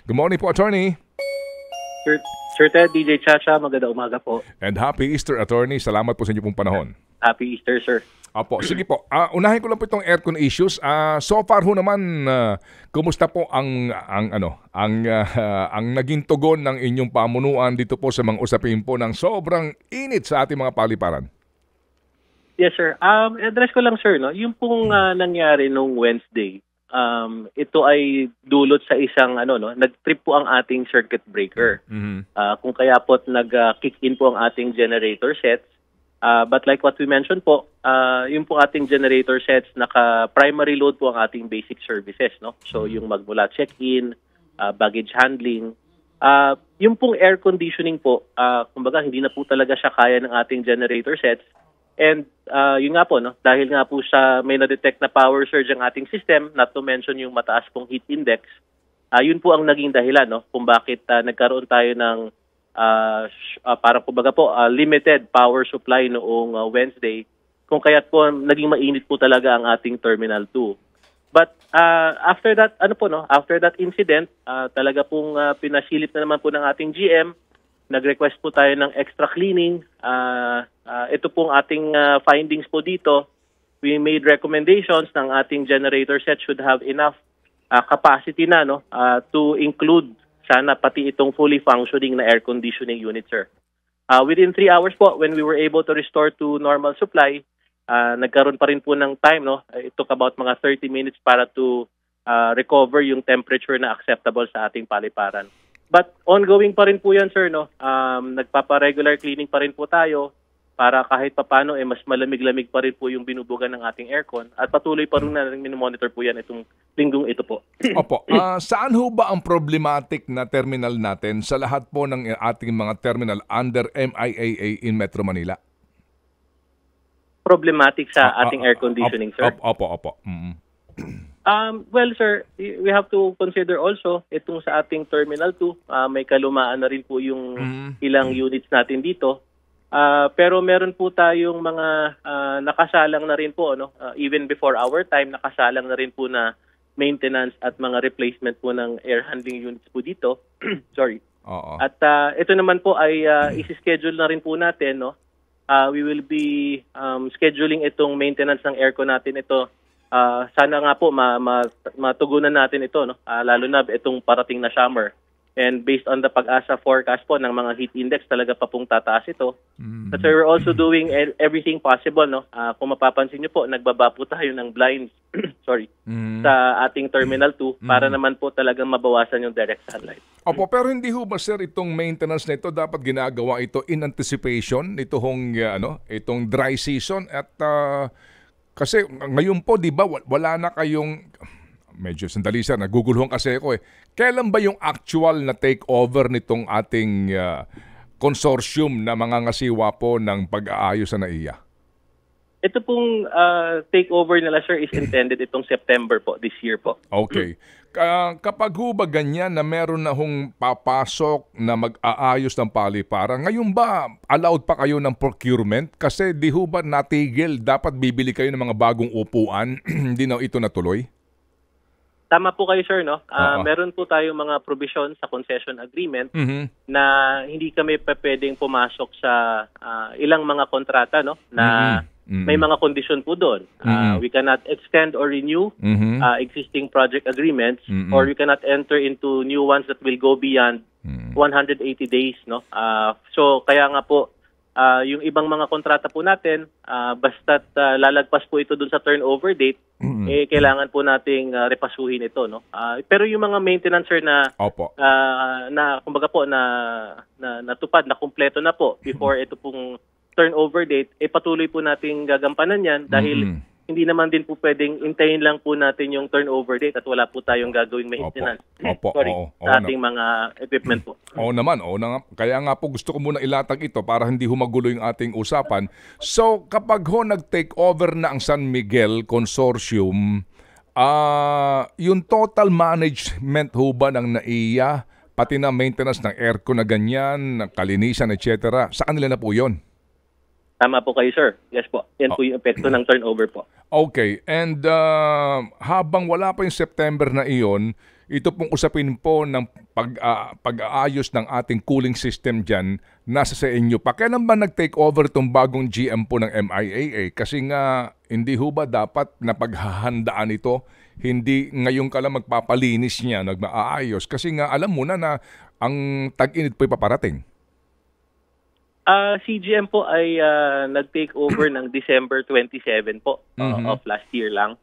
Good morning po, Attorney. Sir, Sir Ted, DJ Chacha, magandang umaga po. And happy Easter, Attorney. Salamat po sa inyo pong panahon. Happy Easter, sir. Apo, sige po. Unahin ko lang po itong aircon issues. So far ho naman, kumusta po ang naging tugon ng inyong pamunuan dito po sa mga usapin po ng sobrang init sa ating mga paliparan? Yes, sir. Address ko lang, sir, no? Yung pong nangyari nung Wednesday, ito ay dulot sa isang nag-trip po ang ating circuit breaker. Kung kaya po nag-kick in po ang ating generator sets. But like what we mentioned po, yung po ating generator sets, naka-primary load po ang ating basic services, no? So yung magmula check-in, baggage handling, yung pong air conditioning po, kumbaga hindi na po talaga siya kaya ng ating generator sets. And yun nga po, no, dahil nga po siya may na-detect na power surge ang ating system, not to mention yung mataas pong heat index, yun po ang naging dahilan, no, kung bakit nagkaroon tayo ng parang kumbaga po limited power supply noong Wednesday, kung kaya't po naging mainit po talaga ang ating Terminal 2. But after that, after that incident, talaga pong pinasilip na naman po ng ating GM. Nag-request po tayo ng extra cleaning. Ito pong ating findings po dito. We made recommendations ng ating generator set should have enough capacity na, no, to include sana pati itong fully functioning na air conditioning unit, sir. Within 3 hours po, when we were able to restore to normal supply, nagkaroon pa rin po ng time, no? It took about mga 30 minutes para to recover yung temperature na acceptable sa ating paliparan. But ongoing pa rin po yan, sir, no? Nagpapa-regular cleaning pa rin po tayo para kahit papano mas malamig-lamig pa rin po yung binubugan ng ating aircon. At patuloy pa rin na monitor po yan itong linggong ito po. Opo. Saan ho ba ang problematic na terminal natin sa lahat po ng ating mga terminal under MIAA in Metro Manila? Problematic sa ating air conditioning, sir? Opo. Well, sir, we have to consider also itong sa ating Terminal 2. May kalumaan na rin po yung ilang units natin dito. Pero meron po tayong mga nakasalang na rin po, no? Even before our time, nakasalang na rin po na maintenance at mga replacement po ng air handling units po dito. Sorry. At ito naman po ay isi-schedule na rin po natin, no? We will be scheduling itong maintenance ng aircon natin ito. Sana nga po matugunan natin ito, no? Lalo na itong parating na summer. And based on the Pag-asa forecast po ng mga heat index, talaga pa pong tataas ito. But we're also doing everything possible, no? Kung mapapansin niyo po, nagbaba po tayo ng blinds sa ating Terminal 2 para naman po talagang mabawasan yung direct sunlight. Opo, pero hindi ho ba, sir, itong maintenance na ito dapat ginagawa ito in anticipation itong dry season at kasi ngayon po, di ba, wala na kayong, medyo sandali sir, naguguluhan kasi ako kailan ba yung actual na takeover nitong ating consortium na mga ngasiwa po ng pag-aayos sa NAIA? Ito pong takeover nila, sir, is intended itong September po, this year po. Okay. Kapag ho ba ganyan na meron na hong papasok na mag-aayos ng paliparan, ngayon ba allowed pa kayo ng procurement? Kasi di ho ba natigil, dapat bibili kayo ng mga bagong upuan, hindi na ito natuloy? Tama po kayo, sir, no? Meron po tayong mga provision sa concession agreement na hindi kami pwedeng pumasok sa ilang mga kontrata, no? Na may mga condition po doon. We cannot extend or renew existing project agreements or we cannot enter into new ones that will go beyond 180 days, no? So kaya nga po yung ibang mga kontrata po natin, basta't lalagpas po ito dun sa turnover date, kailangan po nating repasuhin ito, no? Pero yung mga maintenance, sir, na kumbaga po na natupad, na kumpleto na po before ito pong turnover date, patuloy po nating gagampanan yan dahil hindi naman din po pwedeng intayin lang po natin yung turnover date at wala po tayong gagawing maintenance. Sa ating mga equipment po. Oo naman. Kaya nga po gusto ko muna ilatag ito para hindi humagulo yung ating usapan. So kapag nag-take over na ang San Miguel Consortium, yung total management ho ba ng NAIA, pati na maintenance ng aircon na ganyan, ng kalinisan, etc., sa kanila na po yun? Tama po kayo, sir. Yes po. Yan po yung epekto ng turnover po. Okay. And habang wala pa yung September na iyon, ito pong usapin po ng pag-aayos ng ating cooling system dyan, nasa sa inyo pa. Kailan ba nag-take over itong bagong GM po ng MIAA? Kasi nga, hindi ho ba dapat napaghahandaan ito? Hindi ngayon ka lang magpapalinis niya, nagmaayos. Kasi nga, alam mo na ang tag-init po paparating. CGM po ay nag-take over ng December 27 po of last year lang.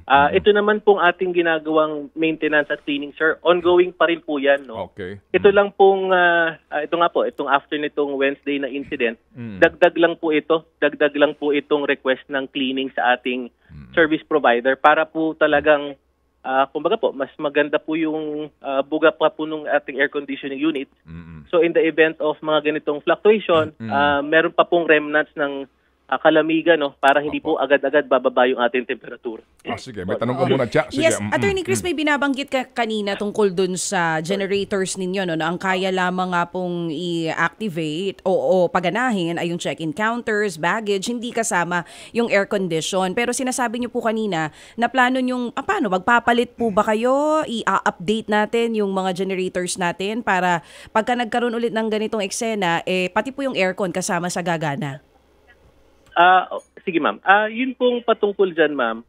Ito naman pong ating ginagawang maintenance at cleaning, sir. Ongoing pa rin po yan. No? Okay. Ito lang pong, ito nga po, itong after nitong Wednesday na incident, dagdag lang po ito. Dagdag lang po itong request ng cleaning sa ating service provider para po talagang kumbaga po, mas maganda po yung buga pa po nung ating air conditioning unit. So in the event of mga ganitong fluctuation, meron pa pong remnants ng kalamigan, no, para hindi po agad-agad bababa yung ating temperatura. Sige, may tanong ko muna, Cha. Sige. Yes, Attorney Chris, may binabanggit ka kanina tungkol dun sa generators ninyo, no, na ang kaya lamang nga pong i-activate o paganahin ay yung check-in counters, baggage, hindi kasama yung air condition. Pero sinasabi niyo po kanina na plano nyong, paano, magpapalit po ba kayo? I-update natin yung mga generators natin para pagka nagkaroon ulit ng ganitong eksena, pati po yung aircon kasama sa gagana. Sige ma'am. Yun pong patungkol dyan ma'am.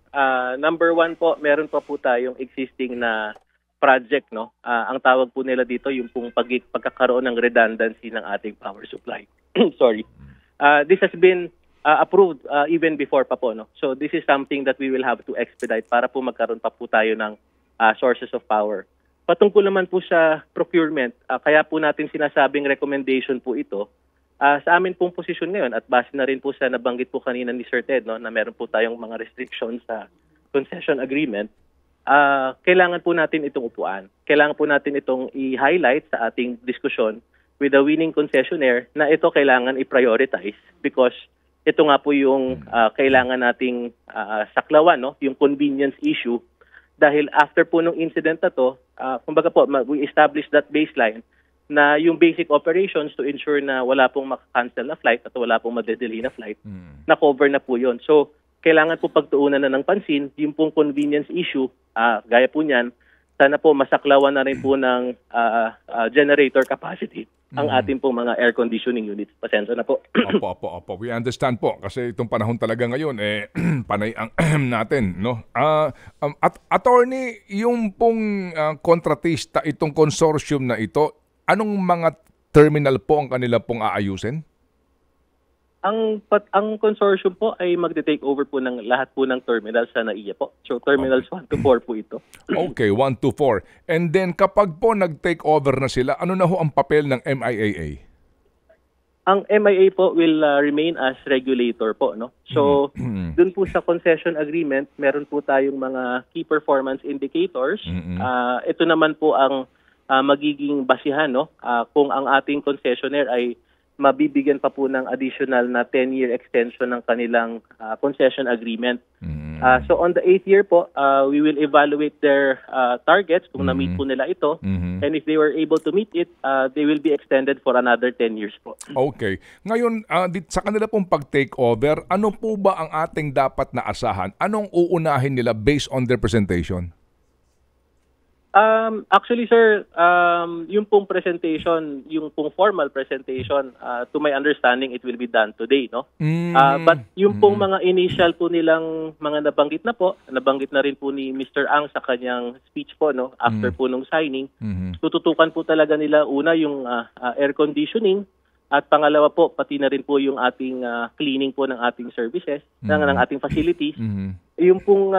Number one po, meron pa po tayong existing na project, no? Ang tawag po nila dito yung pong pagkakaroon ng redundancy ng ating power supply. Sorry. This has been approved even before pa po, no? So this is something that we will have to expedite para po magkaroon pa po tayo ng sources of power. Patungkol naman po sa procurement, kaya po natin sinasabing recommendation po ito. Sa amin pong posisyon ngayon at base na rin po sa nabanggit po kanina ni Sir Ted, no, na meron po tayong mga restrictions sa concession agreement, kailangan po natin itong upuan. Kailangan po natin itong i-highlight sa ating diskusyon with the winning concessionaire na ito kailangan i-prioritize because ito nga po yung kailangan nating saklawan, no, yung convenience issue. Dahil after po nung incident na to, kumbaga po, we establish that baseline na yung basic operations to ensure na wala pong maka-cancel na flight at wala pong madedelay na flight, na-cover na po yun. So, kailangan po pagtuunan na ng pansin, yung pong convenience issue, gaya po niyan, sana po masaklawan na rin po ng generator capacity ang ating pong mga air conditioning units. Pasensya na po. Opo. We understand po kasi itong panahon talaga ngayon, panay ang natin, no? Attorney, yung pong kontratista, itong consortium na ito, anong mga terminal po ang kanila pong aayusin? Ang consortium po ay magte-take over po ng lahat po ng terminals sa NAIA po. So terminals 1 to 4 po ito. Okay, 1 to 4. And then kapag po nag-take over na sila, ano na ho ang papel ng MIAA? Ang MIA po will remain as regulator po, no? So dun po sa concession agreement, meron po tayong mga key performance indicators. Ito naman po ang magiging basihan, no, kung ang ating concessionaire ay mabibigyan pa po ng additional na 10-year extension ng kanilang concession agreement. So on the 8th year po, we will evaluate their targets kung na-meet po nila ito. And if they were able to meet it, they will be extended for another 10 years po. Okay. Ngayon, sa kanila pong pag-take over, ano po ba ang ating dapat na asahan? Anong uunahin nila based on their presentation? Actually, sir, yung pong presentation, yung pong formal presentation, to my understanding, it will be done today, no? But yung pong mga initial po nilang mga nabanggit na rin po ni Mr. Ang sa kanyang speech po, no? After po nung signing, tututukan po talaga nila una yung air conditioning, at pangalawa po, pati na rin po yung ating cleaning po ng ating services, ng ating facilities. Yung pong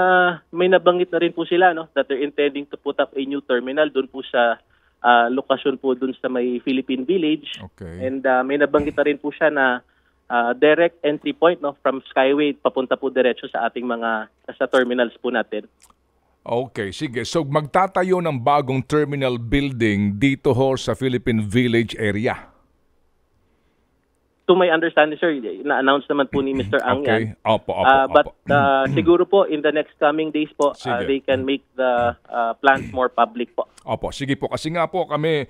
may nabanggit na rin po sila, no, that they're intending to put up a new terminal doon po sa lokasyon po doon sa may Philippine Village. Okay. And may nabanggit na rin po siya na direct entry point, no, from Skyway papunta po diretso sa ating mga sa terminals po natin. Okay, sige. So magtatayo ng bagong terminal building dito ho sa Philippine Village area. to my understanding, sir, na-announce naman po ni Mr. Ang yan. Okay. Opo. But siguro po, in the next coming days po, Sige. they can make the plans more public po. Opo, sige po. Kasi nga po kami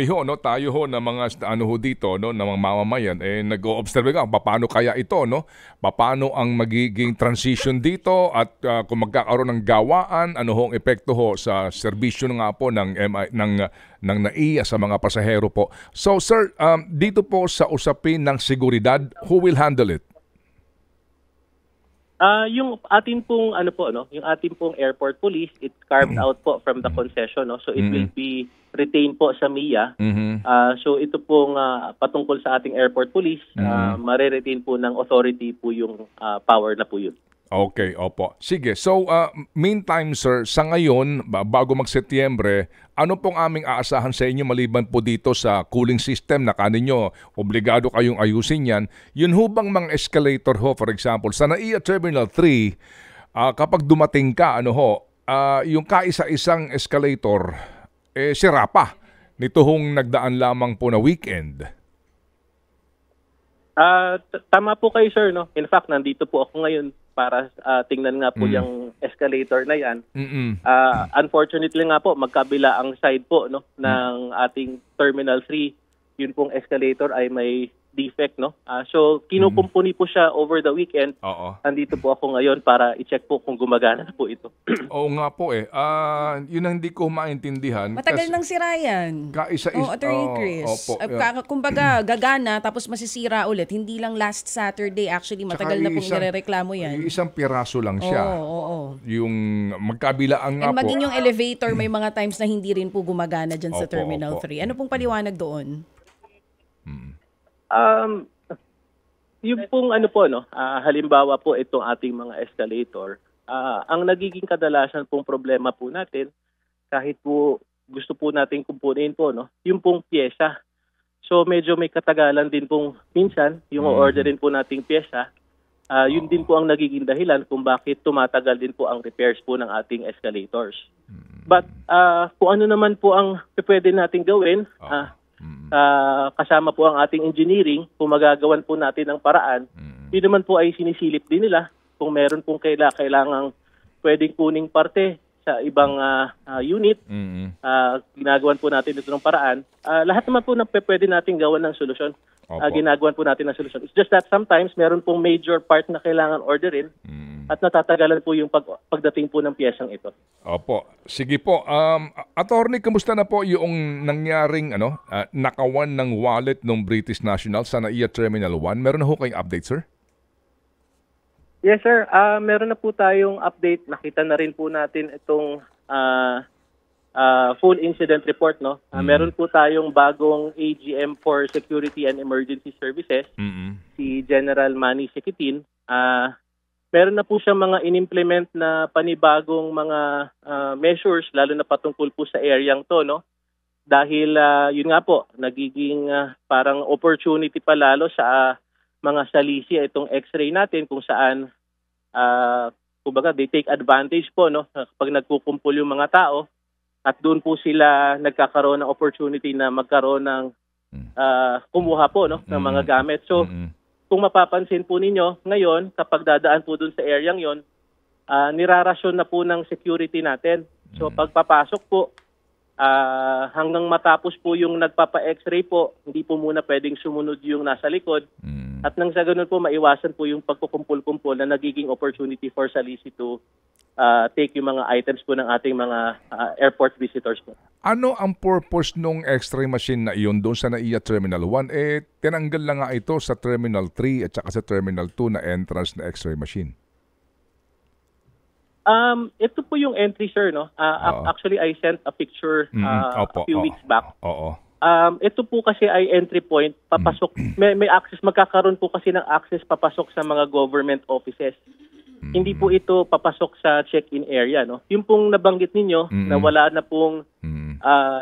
ho, no, tayo ho na mga ano ho dito, no, na mga mamamayan, nag-o-observe ka paano kaya ito, no? Paano ang magiging transition dito at kung magkakaroon ng gawaan, ano ho ang epekto ho sa serbisyo nga po ng NAIA sa mga pasahero po. So sir, dito po sa usapin ng seguridad, who will handle it? Yung atin pong yung ating pong airport police, it's carved out po from the concession, no? So it will be retained po sa MIA. So ito pong patungkol sa ating airport police, mare-retain po ng authority po yung power na po yun. Okay, opo. Sige. So, meantime, sir, sa ngayon, bago mag-Setyembre, ano pong aming aasahan sa inyo maliban po dito sa cooling system na kaninyo, obligado kayong ayusin yan? Yun ho bang mga escalator ho, for example, sa NAIA Terminal 3, kapag dumating ka, yung kaisa-isang escalator, sira pa. Nito hong nagdaan lamang po na weekend. Tama po kayo, sir, no? In fact, nandito po ako ngayon para tingnan nga po yung escalator na yan. Unfortunately nga po, magkabila ang side po, no, ng ating Terminal 3. Yun pong escalator ay may defect, no? So kinukumpuni po siya over the weekend. Andito po ako ngayon para i-check po kung gumagana na po ito. Oo nga po yun ang hindi ko maintindihan. Matagal nang sira yan. Attorney Chris. Kumbaga gagana tapos masisira ulit. Hindi lang last Saturday, actually matagal na pong nirereklamo yan. Isang piraso lang siya. Yung magkabilaan nga po. Maging yung elevator may mga times na hindi rin po gumagana dyan sa Terminal 3. Ano pong paliwanag doon? Yung pong halimbawa po itong ating mga escalator, ang nagiging kadalasan pong problema po natin, kahit po gusto po nating kumpunin po, no, yung pong pyesa. So medyo may katagalan din pong minsan yung orderin po nating pyesa. Yun din po ang nagiging dahilan kung bakit tumatagal din po ang repairs po ng ating escalators. But kung ano naman po ang pwede nating gawin, kasama po ang ating engineering, kung magagawan po natin ng paraan, yun naman po ay sinisilip din nila kung meron pong kailangang pwedeng kuning parte sa ibang unit, ginagawan po natin ito ng paraan. Lahat naman po na pwede natin gawan ng solusyon. Ginagawan po natin ng solusyon. It's just that sometimes meron pong major part na kailangan orderin at natatagalan po yung pagdating po ng piyesang ito. Opo. Sige po. Attorney, kamusta na po yung nangyaring nakawan ng wallet ng British National sa NAIA Terminal 1? Meron na ho kayong update, sir? Yes, sir. Meron na po tayong update. Nakita na rin po natin itong full incident report, no? Meron po tayong bagong AGM for Security and Emergency Services, si General Manny Sequitin. Meron na po siyang mga in-implement na panibagong mga measures, lalo na patungkol po sa areang to, no? Dahil yun nga po, nagiging parang opportunity pa lalo sa mga salisi itong x-ray natin kung saan kumbaga they take advantage po, no, kapag nagkukumpul yung mga tao at doon po sila nagkakaroon ng opportunity na magkaroon ng kumuha po, no, ng mga gamit. So kung mapapansin po ninyo ngayon, kapag dadaan po doon sa areang yon, nirarasyon na po ng security natin. So pagpapasok po, hanggang matapos po yung nagpapa-x-ray po, hindi po muna pwedeng sumunod yung nasa likod. At nang sa ganun po, maiwasan po yung pagkukumpul-kumpul na nagiging opportunity for salisi to take yung mga items po ng ating mga airport visitors po. Ano ang purpose nung x-ray machine na iyon doon sa NAIA Terminal 1? Tinanggal lang nga ito sa Terminal 3 at saka sa Terminal 2 na entrance na x-ray machine. Ito po yung entry, sir, no? Actually, I sent a picture a few weeks back. Ito po kasi ay entry point, papasok. May access, magkakaroon po kasi ng access papasok sa mga government offices. Hindi po ito papasok sa check-in area, no? Yung pong nabanggit ninyo na wala na pong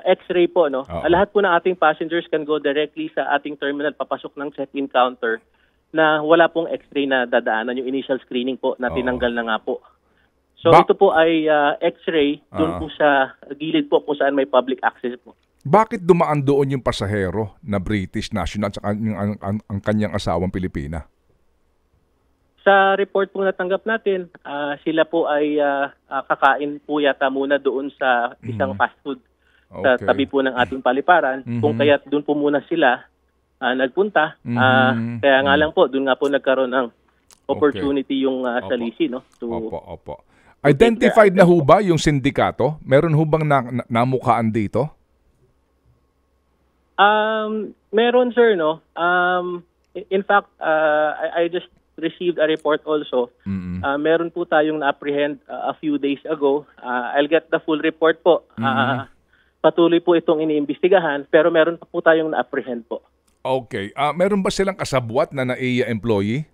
x-ray po, no? Lahat po ng ating passengers can go directly sa ating terminal papasok ng check-in counter na wala pong x-ray na dadaanan, yung initial screening po na tinanggal na nga po. So ito po ay x-ray doon po sa gilid po kung saan may public access po. Bakit dumaan doon yung pasahero na British national at ang kanyang asawang Pilipina? Sa report po natanggap natin, sila po ay kakain po yata muna doon sa isang fast food sa tabi po ng ating paliparan. Kung kaya doon po muna sila nagpunta. Kaya nga lang po, doon nga po nagkaroon ng opportunity yung salisi, no? Opo. Identified na ho ba yung sindikato? Meron ho bang namukhaan dito? Meron, sir, no? In fact, I just received a report also. Meron po tayong na-apprehend a few days ago. I'll get the full report po. Patuloy po itong iniimbestigahan, pero meron pa po tayong na-apprehend po. Okay. Meron ba silang kasabwat na NAIA employee?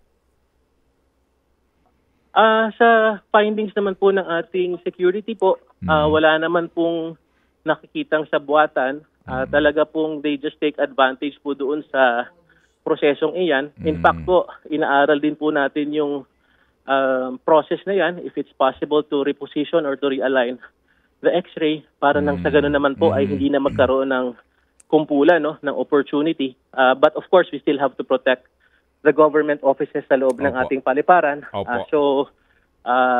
Sa findings naman po ng ating security po, wala naman pong nakikitang sabuatan. Talaga pong they just take advantage po doon sa prosesong iyan. In fact po, inaaral din po natin yung process na yan, if it's possible to reposition or to realign the X-ray para nang sa ganun naman po ay hindi na magkaroon ng kumpulan, no, ng opportunity. But of course, we still have to protect the government offices sa loob ng ating paliparan. So,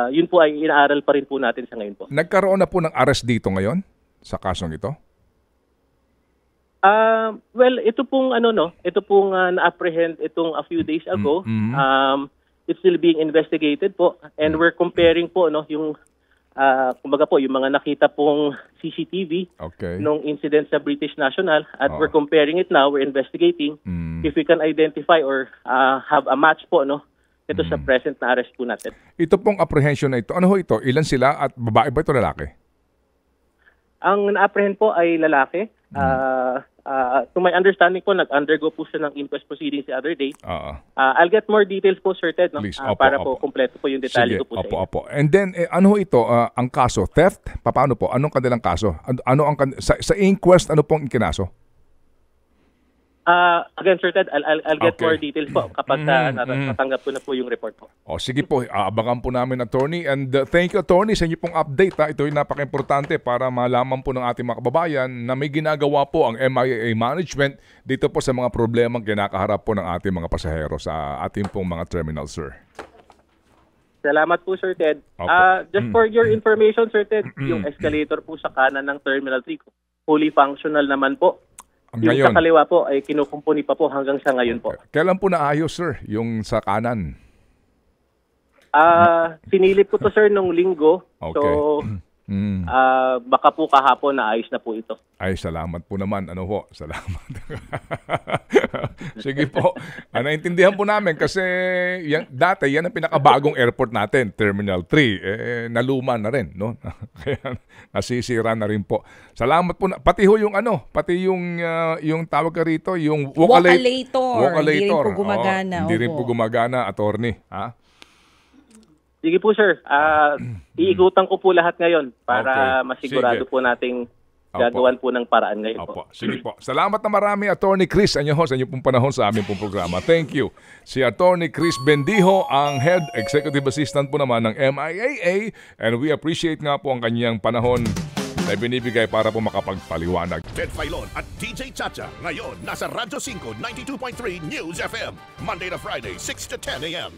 yun po ay inaaral pa rin po natin sa ngayon po. Nagkaroon na po ng arrest dito ngayon sa kasong ito? Well, ito pong na-apprehend itong a few days ago. It's still being investigated po, and we're comparing po, no, yung kumbaga po yung mga nakita pong CCTV nung incident sa British National, at we're comparing it now. We're investigating if we can identify or have a match po, no, ito sa present na arrest po natin. Ito pong apprehension na ito, ano ho ito? Ilan sila at babae ba ito, lalaki? Ang na-apprehend po ay lalaki. To my understanding po, nag-undergo po siya ng inquest proceedings the other day. I'll get more details po, Sir Ted, no? Please, para po kumpleto po yung detalye ko po sa inyo. Opo. And then, ano ho ito? Ang kaso, theft? Paano po? Anong kanilang kaso? Sa inquest, ano pong ikinaso? Again, Sir Ted, I'll get more details po kapag natanggap ko na po yung report po. Sige po, abangan po namin, attorney. And thank you, attorney, sa inyo pong update. Ito ay napaka-importante para malaman po ng ating mga kababayan na may ginagawa po ang MIA management dito po sa mga problemang kinakaharap po ng ating mga pasahero sa ating pong mga terminal, sir. Salamat po, Sir Ted. Just for your information, Sir Ted, yung escalator po sa kanan ng Terminal 3, fully functional naman po. Yung sa kaliwa po ay kinukumpuni pa po hanggang sa ngayon po. Kailan po naayos, sir, yung sa kanan? Sinilip ko to, sir, nung linggo. So, baka po kahapon na ayos na po ito. Ay, salamat po naman. Ano po? Salamat. Sige po. Naintindihan po namin kasi dati yan ang pinakabagong airport natin, Terminal 3. Naluma na rin, no? Kaya nasisira na rin po. Salamat po. Pati ho yung yung tawag ka rito, yung Vocalator. Hindi rin po gumagana. Hindi rin po gumagana, attorney. Ha? Sige po, sir. Iikutan ko po lahat ngayon para masigurado po nating gagawan po ng paraan ngayon po. Sige po. Salamat na marami, Attorney Chris. Sa inyo pong panahon sa aming pong programa. Thank you. Si Attorney Chris Bendijo, ang Head Executive Assistant po naman ng MIAA, and we appreciate nga po ang kanyang panahon na binibigay para po makapagpaliwanag. Ted Filon at DJ Chacha ngayon nasa Radyo 5 92.3 News FM Monday to Friday 6 to 10 a.m.